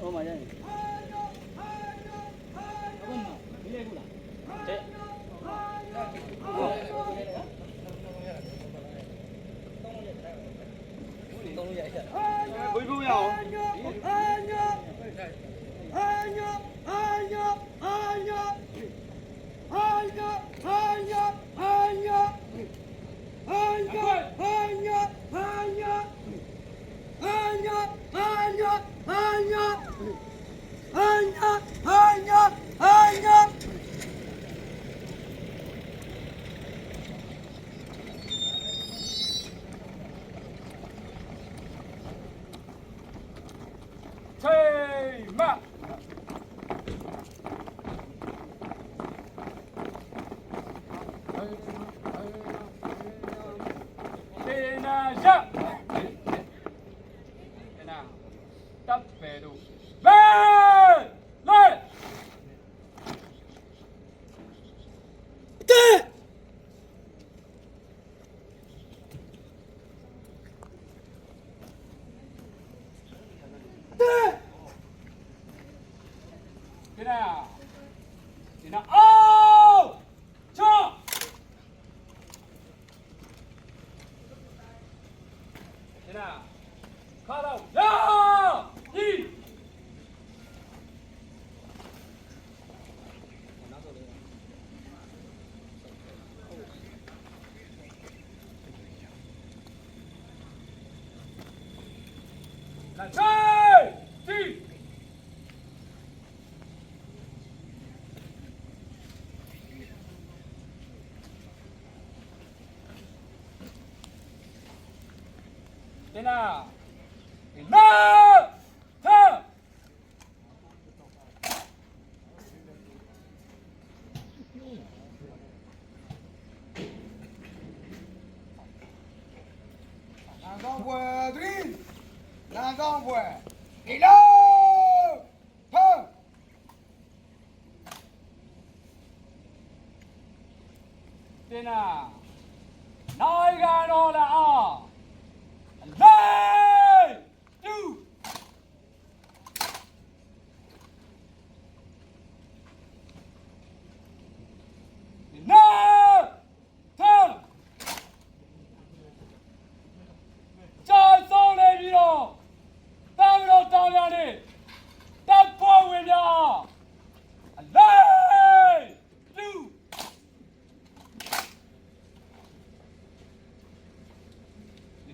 Oh mà đây. Vui vui nào? Hey, ma! Tena ja! Tena tapperu. Bell! Le! Tena! Tena oh! Cha! Tena! Kara ya! Yi! Let's go! Ti! Tena! Tena! Ta! L'envoi gris, l'envoi. Et là, pas. Tena! Naiga no la a! Lay! Do! Na! Ta! Cha song le bi do! Ta bi do taw ya ni! Ta pho wen ya! Lay! Do!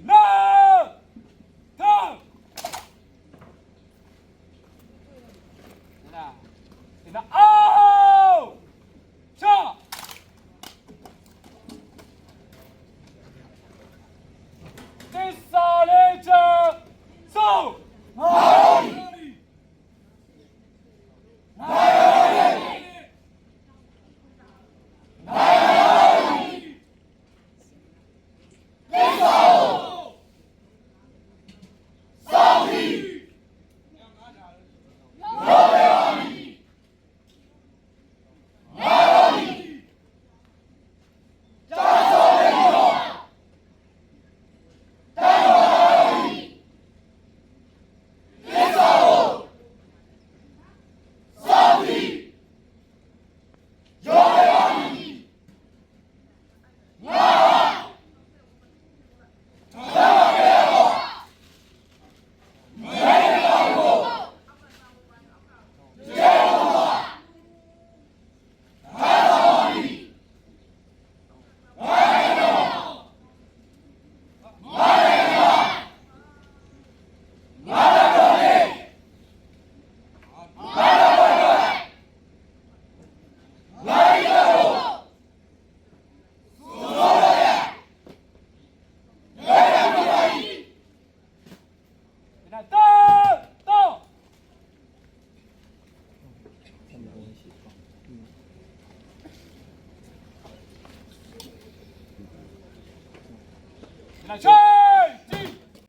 Na! Ta! Tena! Tena oh! Cha! Desalate! So!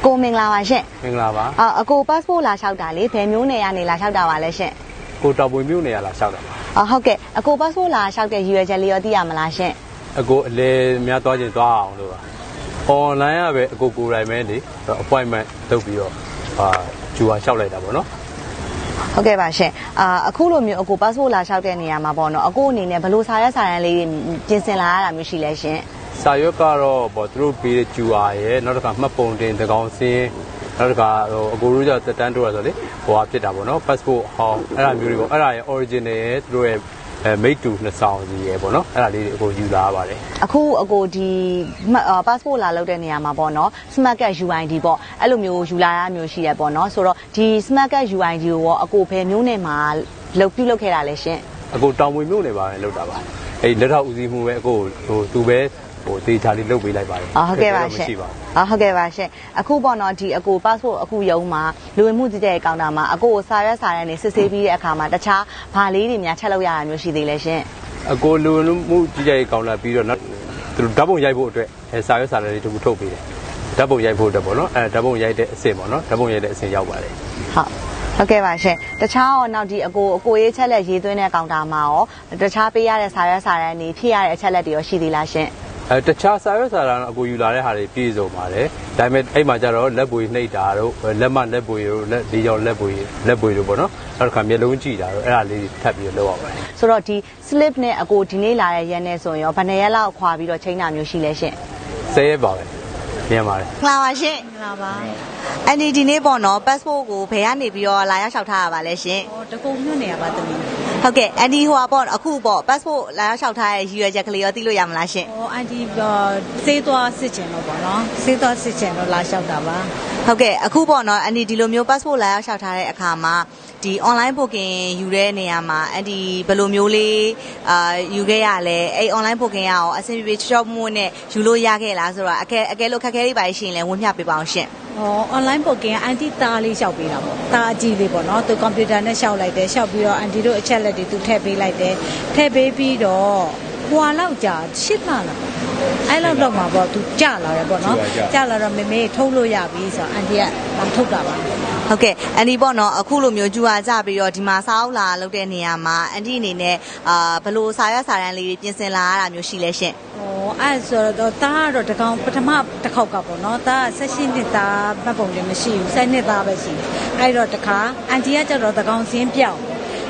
ကိုမင်္ဂလာပါရှင် မင်္ဂလာပါ အကို passport လာလျှောက်တာလေဘယ်မျိုးနေရနေလာလျှောက်တာပါလဲရှင် ကိုတော်ပွေမြို့နေရလားရှောက်တာပါ ဟုတ်ကဲ့အကို passport လာလျှောက်တဲ့ရည်ရွယ်ချက်လေးရောသိရမလားရှင် အကိုအလဲများသွားခြင်းသွားအောင်လို့ပါ online ကပဲအကိုကိုယ်တိုင်ပဲလေ appointment လုပ်ပြီးတော့ဂျူဟာလျှောက်လိုက်တာပေါ့နော် ဟုတ်ကဲ့ပါရှင်အခုလိုမျိုးအကို passport လာလျှောက်တဲ့နေရာမှာပေါ့နော်အကိုအနေနဲ့ဘယ်လိုစာရွက်စာတမ်းလေးပြင်ဆင်လာရတာမျိုးရှိလဲရှင် စာရွက်ကတော့ပေါ့သူတို့ပေးတဲ့ဂျူဟာရဲ့နောက်တစ်ခါမှတ်ပုံတင်သကောင်စင်းနောက်တစ်ခါအကိုတို့ကတက်တန်းတိုးရဆိုလေဟိုဟာဖြစ်တာပေါ့နော် passport ဟောင်းအဲ့ဒါမျိုးတွေပေါ့အဲ့ဒါရဲ့ original ရဲ့သူတို့ရဲ့မိတ်တူနှစ်ဆောင်စီရယ်ပေါ့နော်အဲ့ဒါလေးအကိုယူလာရပါတယ် အခုအကိုဒီ passport လာလုပ်တဲ့နေရာမှာပေါ့နော် smart card UID ပေါ့အဲ့လိုမျိုးယူလာရမျိုးရှိတယ်ပေါ့နော်ဆိုတော့ဒီ smart card UID ကိုရောအကိုဘယ်မျိုးနဲ့မှာပြုလုပ်ခဲ့တာလဲရှင် အကိုတောင်မွေမြို့နေပါပဲလောက်တာပါအဲ့လက်ထောက်ဦးစီးမှုပဲအကိုဟိုသူပဲဟိုတေချာလေးလုပ်ပေးလိုက်ပါတယ် ဟုတ်ကဲ့ပါရှင်ဟုတ်ကဲ့ပါရှင်အခုပေါ့နော်ဒီအကို passport အခုရုံးမှာလူဝင်မှုကြီးတဲ့ကောင်တာမှာအကိုကိုစာရွက်စာတမ်းနေစစ်ဆေးပြီးတဲ့အခါမှာတခြားဘာလေးတွေများချက်လုပ်ရတာမျိုးရှိသေးလဲရှင် အကိုလူဝင်မှုကြီးတဲ့ကောင်လာပြီးတော့နောက်သူဓာတ်ပုံရိုက်ဖို့အတွက်စာရွက်စာတမ်းတွေတခုထုတ်ပေးတယ်ဓာတ်ပုံရိုက်ဖို့အတွက်ပေါ့နော်ဓာတ်ပုံရိုက်တဲ့အဆင့်ပေါ့နော်ဓာတ်ပုံရိုက်တဲ့အဆင့်ရောက်ပါတယ် ဟုတ်ကဲ့ပါရှင်တခြားတော့နောက်ဒီအကိုရေးချက်လက်ရေးသွင်းတဲ့ကောင်တာမှာရောတခြားပေးရတဲ့စာရွက်စာတမ်းတွေဖြည့်ရတဲ့အချက်လက်တွေရောရှိသေးလားရှင် တခြားစာရွက်စာတမ်းအကိုယူလာတဲ့ဟာတွေပြည့်စုံပါတယ်ဒါပေမဲ့အဲ့မှာကျတော့လက်ပွေနှိပ်တာတို့လက်မလက်ပွေတို့လက်ဒီကြောင်လက်ပွေတို့ပေါ့နော်နောက်တစ်ခါမျက်လုံးကြည့်တာတို့အဲ့ဒါလေးထပ်ပြီးလုပ်ရပါတယ် ဆိုတော့ဒီ slip နဲ့အကိုဒီနေ့လာတဲ့ရက်နဲ့ဆိုရင်ရောဘယ်နှစ်ရက်လောက်ခွာပြီးတော့ချိန်တာမျိုးရှိလဲရှင် 10ရက်ပါပဲမြန်ပါတယ် မှန်ပါရှင်မှန်ပါအန်ဒီဒီနေ့ပေါ့နော် passport ကိုဘယ်ကနေပြီးတော့လာရောက်လျှောက်ထားရပါလဲရှင် တကုံမြို့နေရပါသမီး ဟုတ်ကဲ့အန်ဒီဟိုပါပေါ့အခုပေါ့ passport လာရောက်လျှောက်ထားရဲ့ရည်ရွယ်ချက်ကလေးရောသိလို့ရမလားရှင် အန်တီစေးသွားစစ်ချင်တော့ပေါ့နော်စေးသွားစစ်ချင်တော့လာလျှောက်တာပါ ဟုတ်ကဲ့အခုပေါ့နော်အန်ဒီဒီလိုမျိုး passport လာရောက်လျှောက်ထားတဲ့အခါမှာဒီ online booking ယူတဲ့နေရာမှာအန်ဒီဘယ်လိုမျိုးလေးယူခဲ့ရလဲအဲ့ online booking ရောအဆင်ပြေချောမှုနဲ့ယူလို့ရခဲ့လားဆိုတော့အကဲလို့ခက်ခဲလေးပါရှင်လဲဝင်ပြပေးပါအောင်ရှင် online booking အန်တီတားလေးလျှောက်ပေးတာပေါ့တားအကြီးလေးပေါ့နော်သူကွန်ပျူတာနဲ့လျှောက်လိုက်တယ်လျှောက်ပြီးတော့အန်တီတို့အချက်လက်တွေသူထည့်ပေးလိုက်တယ်ထည့်ပေးပြီးတော့ဟွာလောက်ကြာ8လလားအဲ့လောက်တော့မှာပေါ့သူကြာလာတယ်ပေါ့နော်ကြာလာတော့မေမေထုတ်လို့ရပြီဆိုတော့အန်တီကထုတ်တာပါ ဟုတ်ကဲ့အန်ဒီပေါ့နော်အခုလိုမျိုးကျူဟာကြပြီးတော့ဒီမှာစာအုပ်လာလုပ်တဲ့နေရာမှာအန်ဒီအနေနဲ့ဘယ်လိုစာရွက်စာတမ်းလေးတွေပြင်ဆင်လာရတာမျိုးရှိလဲရှင် အဲ့ဆိုတော့တားကတော့တကောင်ပထမတစ်ခေါက်ကပေါ့နော်တား16နှစ်သားမှတ်ပုံလည်းမရှိဘူး7နှစ်သားပဲရှိအဲ့တော့တခါအန်တီကကျတော့တကောင်စင်းပြောက်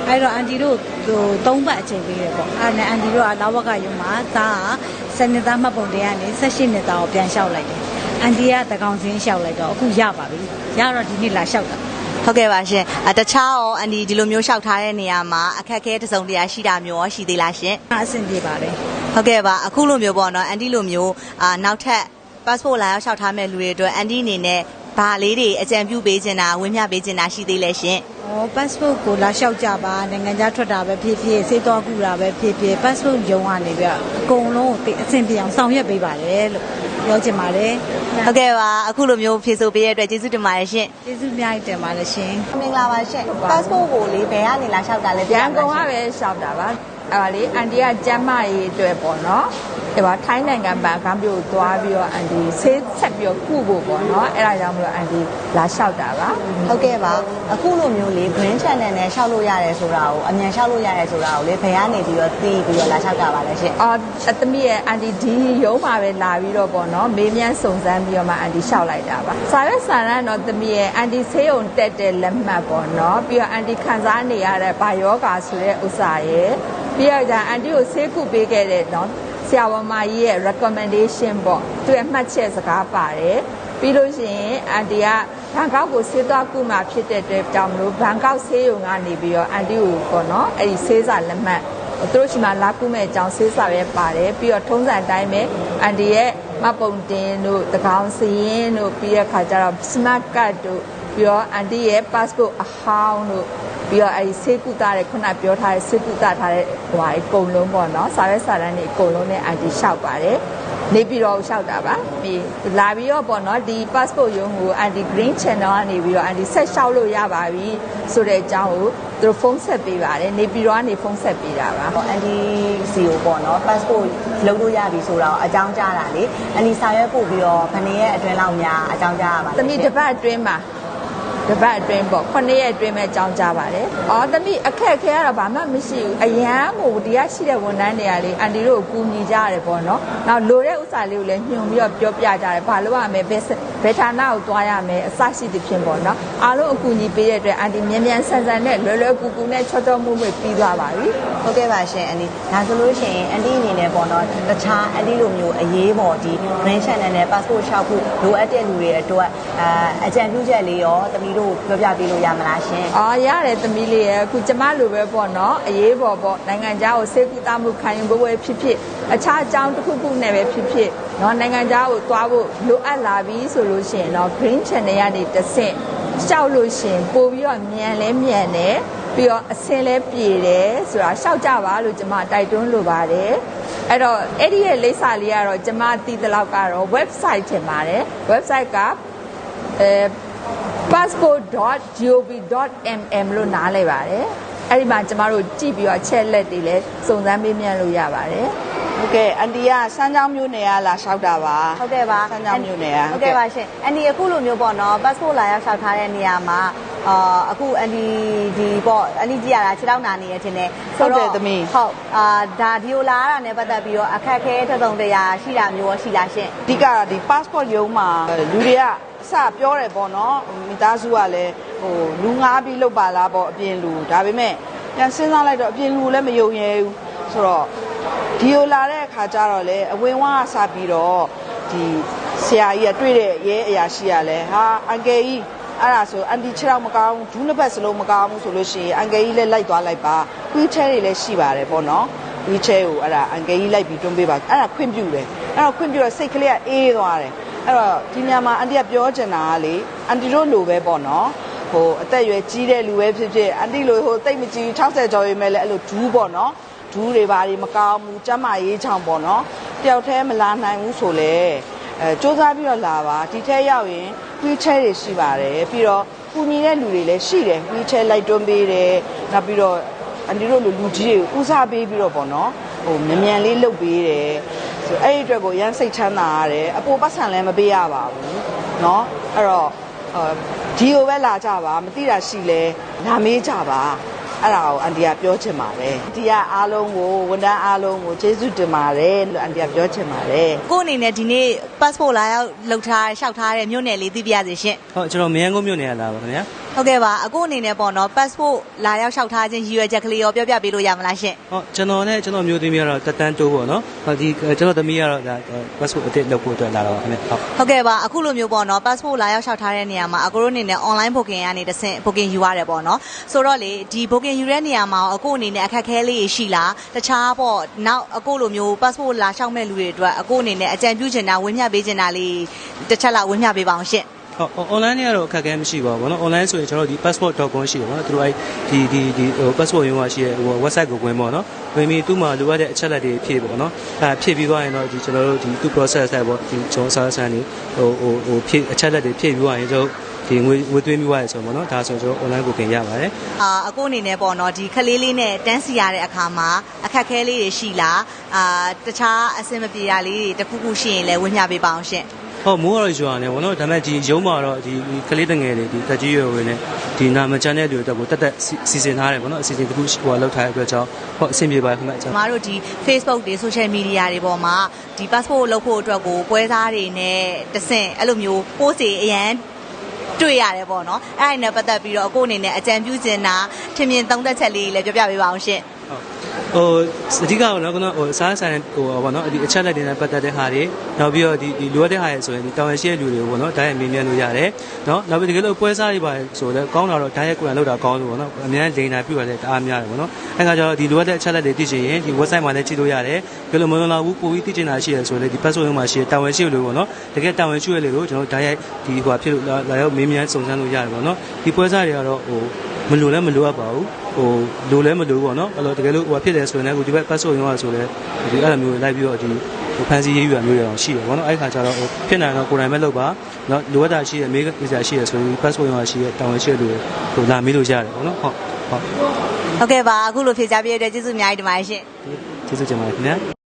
အဲ့တော့အန်တီတို့ဟို3ပတ်အချိန်ပေးတယ်ပေါ့အဲ့နဲ့အန်တီတို့ကလာဝကရုံမှာတား7နှစ်သားမှတ်ပုံတွေကနေ16နှစ်သားကိုပြန်လျှောက်လိုက်တယ်အန်တီကတကောင်စင်းလျှောက်လိုက်တော့အခုရပါပြီရတော့ဒီနေ့လာလျှောက်တာ ဟုတ်ကဲ့ပါရှင်တခြားရောအန်ဒီဒီလိုမျိုးလျှောက်ထားတဲ့နေရာမှာအခက်အခဲတစ်စုံတစ်ရာရှိတာမျိုးရောရှိသေးလားရှင် အဆင်ပြေပါတယ် ဟုတ်ကဲ့ပါအခုလိုမျိုးပေါ့နော်အန်ဒီလိုမျိုးနောက်ထပ် passport လာရောက်လျှောက်ထားမဲ့လူတွေအတွက်အန်ဒီအနေနဲ့ဘာလေးတွေအကြံပြုပေးချင်တာဝင်ပြပေးချင်တာရှိသေးလဲရှင် passport ကိုလာလျှောက်ကြပါနိုင်ငံခြားထွက်တာပဲဖြစ်ဖြစ်စေးသွားကူတာပဲဖြစ်ဖြစ် passport ရုံကနေပြအကုန်လုံးအဆင်ပြေအောင်ဆောင်ရွက်ပေးပါတယ်လို့ပြောချင်ပါတယ် ဟုတ်ကဲ့ပါအခုလိုမျိုးဖြေဆိုပေးရတဲ့အတွက်ကျေးဇူးတင်ပါတယ်ရှင် ကျေးဇူးအများကြီးတင်ပါတယ်ရှင် မင်္ဂလာပါရှင် passport ကိုလေဘယ်ကနေလာလျှောက်တာလဲ ရန်ကုန်ကပဲရှောက်တာပါအဲ့ပါလေအန်တီကကျမ်းမာရေးအတွက်ပေါ့နော်အဲ့ပါထိုင်းနိုင်ငံဘန်ကမ်းမြို့သွားပြီးတော့အန်တီဆေးဆက်ပြီးတော့ကုဖို့ပေါ့နော်အဲ့ဒါကြောင့်မလို့အန်တီလာလျှောက်တာပါ ဟုတ်ကဲ့ပါအခုလိုမျိုးလေ green channel နဲ့လျှောက်လို့ရတယ်ဆိုတာကိုအမြန်လျှောက်လို့ရတယ်ဆိုတာကိုလေဘယ်ကနေပြီးတော့သိပြီးတော့လာလျှောက်တာပါလဲရှင် အသမီးရဲ့အန်တီဒီရုံးမှာပဲလာပြီးတော့ပေါ့နော်မေးမြန်းစုံစမ်းပြီးတော့မှအန်တီလျှောက်လိုက်တာပါစာရွက်စာတမ်းတော့သမီးရဲ့အန်တီဆေးရုံတက်တဲ့လက်မှတ်ပေါ့နော်ပြီးတော့အန်တီခံစားနေရတဲ့ဘာယောဂါဆိုတဲ့ဥစ္စာရဲ့ပြီးတော့အန်တီကိုဆေးကုပေးခဲ့တဲ့နော်ဆရာဝန်မကြီးရဲ့ recommendation ပေါ့သူရဲ့မှတ်ချက်စကားပါတယ်ပြီးလို့ရှိရင်အန်တီကဘန်ကောက်ကိုဆေးသွားကုမှဖြစ်တဲ့အတွက်ကြောင့်မလို့ဘန်ကောက်ဆေးရုံကနေပြီးတော့အန်တီကိုပေါ့နော်အဲ့ဒီဆေးစာလက်မှတ်သူတို့ရှိမှလာကုမဲ့အကြောင်းဆေးစာပဲပါတယ်ပြီးတော့ထုံးစံတိုင်းပဲအန်တီရဲ့မှတ်ပုံတင်တို့တကောင်စရင်တို့ပြီးတဲ့ခါကျတော့ smart card တို့ပြီးတော့အန်တီရဲ့ passport အဟောင်းတို့ပြီးတော့အဲဒီဆေးကုသတဲ့ခုနပြောထားတဲ့ဆေးကုသထားတဲ့ဟိုဟာအကုန်လုံးပေါ့နော်စာရွက်စာတမ်းတွေအကုန်လုံးနဲ့အန်တီလျှောက်ပါတယ် နေပြည်တော်ကိုလျှောက်တာပါပြီးလာပြီးတော့ပေါ့နော်ဒီ passport ရုံးကို anti green channel ကနေပြီးတော့ anti ဆက်လျှောက်လို့ရပါပြီဆိုတဲ့အကြောင်းကိုသူတို့ဖုန်းဆက်ပေးပါတယ်နေပြည်တော်ကနေဖုန်းဆက်ပေးတာပါ အန်ဒီစီကိုပေါ့နော် passport လုပ်လို့ရပြီဆိုတော့အကြောင်းကြားတာလေအန်ဒီစာရွက်ပို့ပြီးတော့ဘယ်နှစ်ရက်အတွင်းလောက်များအကြောင်းကြားရပါလဲ သမီးတစ်ပတ်အတွင်းမှာတပတ်အတွင်းပေါ့9ရက်အတွင်းမဲ့အကြောင်းကြားပါတယ်။အော်သမီးအခက်အခဲကတော့ဘာမှမရှိဘူး။အရန်ကိုတရားရှိတဲ့ဝန်ထမ်းတွေကလေအန်တီတို့ကိုကူညီကြရတယ်ပေါ့နော်။နောက်လိုတဲ့ဥစ္စာလေးကိုလည်းညွှန်ပြီးတော့ပြောပြကြတယ်။ဘာလို့ရမလဲဘယ်ဌာနကိုသွားရမလဲအစရှိသဖြင့်ပေါ့နော်။အားလုံးအကူအညီပေးတဲ့အတွက်အန်တီမြန်မြန်ဆန်ဆန်နဲ့လွယ်လွယ်ကူကူနဲ့ချောချောမွေ့မွေ့ပြီးသွားပါပြီ။ ဟုတ်ကဲ့ပါရှင်အန်ဒီဒါဆိုလို့ရှိရင်အန်ဒီအနေနဲ့ပေါ့နော်တခြားအန်ဒီလိုမျိုးအရေးပေါ်ဒီ green channel နဲ့ passport လျှောက်ဖို့လိုအပ်တဲ့လူတွေအတွက်အကြံပြုချက်လေးရောသမီးတို့ပြောပြပေးလို့ရမလားရှင် အော်ရတယ်သမီးလေးရဲ့အခုကျမလိုပဲပေါ့နော်အရေးပေါ်ပေါ့နိုင်ငံခြားကိုစေကူတာမှုခံယူဖို့ပဲဖြစ်ဖြစ်အခြားအကြောင်းတစ်ခုခုနဲ့ပဲဖြစ်ဖြစ်เนาะနိုင်ငံခြားကိုသွားဖို့လိုအပ်လာပြီဆိုလို့ရှိရင်เนาะ green channel ကနေတစ်ဆင့်ရှောက်လို့ရှိရင်ပို့ပြီးတော့မြန်လဲမြန်တယ်ပြီးတော့အစင်လဲပြေတယ်ဆိုတာရှောက်ကြပါလို့ကျမတိုက်တွန်းလိုပါတယ်အဲ့တော့အဲ့ဒီရဲ့လိပ်စာလေးကတော့ကျမသိသလောက်ကတော့ website ထင်ပါတယ် website ကpassport.gov.mm လို့နားလည်ပါတယ်အဲ့ဒီမှာကျမတို့ကြည့်ပြီးတော့ချက်လက်တွေလည်းစုံစမ်းမေးမြန်းလို့ရပါတယ်ဟုတ်ကဲ့အန်တီကစမ်းချောင်းမြို့နယ်ကလာလျှောက်တာပါ ဟုတ်ကဲ့ပါ စမ်းချောင်းမြို့နယ်က ဟုတ်ကဲ့ပါရှင်အန်ဒီအခုလိုမျိုးပေါ့နော် passport လာရောက်လျှောက်ထားတဲ့နေရာမှာအခုအန်ဒီဒီပေါ့အန်ဒီကြည့်ရတာခြေထောက်နာနေရထင်တယ်ဟုတ်ဒါဒီလိုလာရတာနဲ့ပတ်သက်ပြီးတော့အခက်အခဲတစ်စုံတစ်ရာရှိတာမျိုးရောရှိလားရှင် အဓိကဒီ passport ရုံးမှာလူတွေကအစပြောတယ်ပေါ့နော်မိသားစုကလည်းလူငားပြီးလောက်ပါလားပေါ့အပြင်လူဒါပေမဲ့ပြန်စဉ်းစားလိုက်တော့အပြင်လူလည်းမယုံရဲဘူးဆိုတော့ဒီလိုလာတဲ့အခါကျတော့လေအဝင်ဝါးစပြီးတော့ဒီဆရာကြီးကတွေ့တဲ့ရဲအရာရှိကလည်းဟာအန်ကယ်ကြီးအဲ့ဒါဆိုအန်တီ6တော့မကောင်းဘူးဒူးနှစ်ပတ်စလုံးမကောင်းဘူးဆိုလို့ရှိရင်အန်ကယ်ကြီးလည်းလိုက်သွားလိုက်ပါ wheelchair တွေလည်းရှိပါတယ်ပေါ့နော် wheelchair ကိုအဲ့ဒါအန်ကယ်ကြီးလိုက်ပြီးတွန်းပေးပါအဲ့ဒါခွင့်ပြုတယ်အဲ့တော့ခွင့်ပြုတော့စိတ်ကလေးကအေးသွားတယ်အဲ့တော့ဒီညမှာအန်တီကပြောချင်တာကလေအန်တီတို့လိုပဲပေါ့နော်အသက်အရွယ်ကြီးတဲ့လူပဲဖြစ်ဖြစ်အန်တီလိုတိတ်မကြီး60ကျော်ရွယ်မဲ့လည်းအဲ့လိုဒူးပေါ့နော်ဒူးတွေဘာတွေမကောင်းဘူးကျန်းမာရေးချောင်းပေါ့နော်တယောက်တည်းမလာနိုင်ဘူးဆိုလေစူးစမ်းပြီးတော့လာပါဒီထက်ရောက်ရင် wheelchair တွေရှိပါတယ်ပြီးတော့ကူညီတဲ့လူတွေလည်းရှိတယ် wheelchair လိုက်တွန်းပေးတယ်နောက်ပြီးတော့အန်တီတို့လူကြီးတွေကိုဦးစားပေးပြီးတော့ပေါ့နော်မြန်မြန်လေးလုပ်ပေးတယ်ဆိုအဲ့ဒီအတွက်ကိုရမ်းစိတ်ချမ်းသာရတယ်အပေါ်ပတ်စံလည်းမပေးရပါဘူးเนาะအဲ့တော့ဒီကိုပဲလာကြပါမသိတာရှိလဲလာမေးကြပါအဲ့ဒါကိုအန်တီကပြောချင်ပါတယ်ဒီကအားလုံးကိုဝန်ထမ်းအားလုံးကိုကျေးဇူးတင်ပါတယ်လို့အန်တီကပြောချင်ပါတယ်ကိုအနေနဲ့ဒီနေ့ passport လာရောက်လုပ်ထားလျှောက်ထားတဲ့မြို့နယ်လေးသိပြရစီရှင်ဟုတ်ကျွန်တော်မရန်ကုန်မြို့နယ်ကလာပါခင်ဗျာဟုတ်ကဲ့ပါအခုအနေနဲ့ပေါ့နော် passport လာရောက်လျှောက်ထားခြင်းရည်ရွယ်ချက်ကလေးရောပြောပြပေးလို့ရမလားရှင်ဟုတ်ကျွန်တော်နဲ့ကျွန်တော်မျိုးသမီးကတော့တက်တန်းတိုးပေါ့နော်ဒီကျွန်တော်သမီးကတော့ဒါ passport အတစ်လုပ်ဖို့အတွက်လာတော့ခင်ဗျဟုတ်ကဲ့ပါအခုလိုမျိုးပေါ့နော် passport လာရောက်လျှောက်ထားတဲ့နေရာမှာအခုတို့အနေနဲ့ online booking ကနေတဆင့် booking ယူရတယ်ပေါ့နော်ဆိုတော့လေဒီ booking ယူတဲ့နေရာမှာအခုအနေနဲ့အခက်အခဲလေးရှိလားတခြားပေါ့နောက်အခုလိုမျိုး passport လာလျှောက်မဲ့လူတွေအတွက်အခုအနေနဲ့အကြံပြုချင်တာဝင်းမျှပေးချင်တာလေးတစ်ချက်လောက်ဝင်းမျှပေးပါအောင်ရှင့်ဟုတ် online နဲ့ကတော့အခက်အခဲမရှိပါဘူးဗောနော် online ဆိုရင်ကျွန်တော်ဒီ passport.com ရှိတယ်ဗောနော်သူတို့ဒီဟို passport ရုံးကရှိတဲ့ဟို website ကိုဝင်ဗောနော်ဝင်ပြီးသူ့မှာလိုအပ်တဲ့အချက်လက်တွေဖြည့်ဗောနော်ဖြည့်ပြီးသွားရင်တော့ဒီကျွန်တော်တို့ဒီသူ့ process တိုင်းဗောဒီကျွန်တော်စာစမ်းနေဟိုဖြည့်အချက်လက်တွေဖြည့်ပြီးသွားရင်ကျွန်တော်ဒီငွေသွင်းပြီးသွားရဆိုပေါ့နော်ဒါဆိုကျွန်တော် online booking ရပါတယ်အခုအနေနဲ့ပေါ့နော်ဒီခလေးလေးနဲ့တန်းစီရတဲ့အခါမှာအခက်ခဲလေးတွေရှိလားတခြားအဆင်မပြေတာလေးတွေတခုခုရှိရင်လည်းဝင်းမျှပေးပါအောင်ရှင့်ဟုတ်မိုးရရွာနေဗောနော်ဒါပေမဲ့ဒီရုံးမှာတော့ဒီကလေးတငယ်တွေဒီတက်ကြီးရွယ်ဝင်နေဒီနာမကျန်းတဲ့လူတွေတက်ကိုတက်စီစဉ်ထားတယ်ဗောနော်အစီအစဉ်တစ်ခုဟိုလောက်ထားတဲ့အတွက်ကြောင့်ဟုတ်အဆင်ပြေပါတယ်ခင်ဗျကျွန်တော်တို့ဒီ Facebook တွေ social media တွေပေါ်မှာဒီ passport လုပ်ဖို့အတွက်ကိုပွဲစားတွေနဲ့တဆင့်အဲ့လိုမျိုး post တွေအရန်တွေ့ရတယ်ပေါ့နော်အဲ့ဒါနဲ့ပတ်သက်ပြီးတော့အခုအနေနဲ့အကြံပြုချင်တာထင်မြင်သုံးသပ်ချက်လေးလည်းပြောပြပေးပါအောင်ရှင့်ဟိုအဓိကတော့ကတော့ဟိုစားဆိုင်ဟိုပေါ့နော်ဒီအချက်လက်တွေနဲ့ပတ်သက်တဲ့ဟာတွေနောက်ပြီးတော့ဒီလိုအပ်တဲ့ဟာတွေဆိုရင်ဒီတောင်ရရှိတဲ့လူတွေပေါ့နော်ဓာတ်ရိုက်မေးမြန်းလို့ရတယ်နော်နောက်ပြီးတကယ်လို့ပွဲစားတွေပါဆိုတော့ကောင်းတာတော့ဓာတ်ရိုက်ကိုယ်တိုင်လောက်တာကောင်းလို့ပေါ့နော်အများကြီးလိန်တာပြုရတဲ့တအားများတယ်ပေါ့နော်အဲ့ခါကျတော့ဒီလိုအပ်တဲ့အချက်လက်တွေသိချင်ရင်ဒီ website မှာလည်းကြည့်လို့ရတယ်ကြလို့မလွန်လာဘူးပိုပြီးသိချင်တာရှိရဆိုရင်ဒီ passport ရုံးမှာရှိတဲ့တောင်ရရှိလို့ပေါ့နော်တကယ်တောင်ရရှိရလေလို့ကျွန်တော်ဓာတ်ရိုက်ဒီဟိုဖြစ်လို့လာရောက်မေးမြန်းစုံစမ်းလို့ရတယ်ပေါ့နော်ဒီပွဲစားတွေကတော့ဟို မလိုလည်းမလိုအပ်ပါဘူးလိုလည်းမလိုပေါ့နော်အဲ့တော့တကယ်လို့ဖြစ်တယ်ဆိုရင်လည်းဒီဘက် passport ရုံးရဆိုလည်းဒီအဲ့လိုမျိုးလိုက်ပြီးတော့ဒီဖန်စီရေးယူရမျိုးရအောင်ရှိတယ်ပေါ့နော်အဲ့ခါကျတော့ဖြစ်နိုင်တော့ကိုယ်တိုင်ပဲလုပ်ပါနော်လိုအပ်တာရှိရမေးစရာရှိရဆိုရင် passport ရုံးရရှိရတောင်းရရှိရလို့လာမေးလို့ရတယ်ပေါ့နော်ဟုတ်ကဲ့ပါအခုလိုဖြေကြားပေးတဲ့ကျေးဇူးအများကြီးတင်ပါတယ်ရှင်ကျေးဇူးတင်ပါတယ်ခင်ဗျာ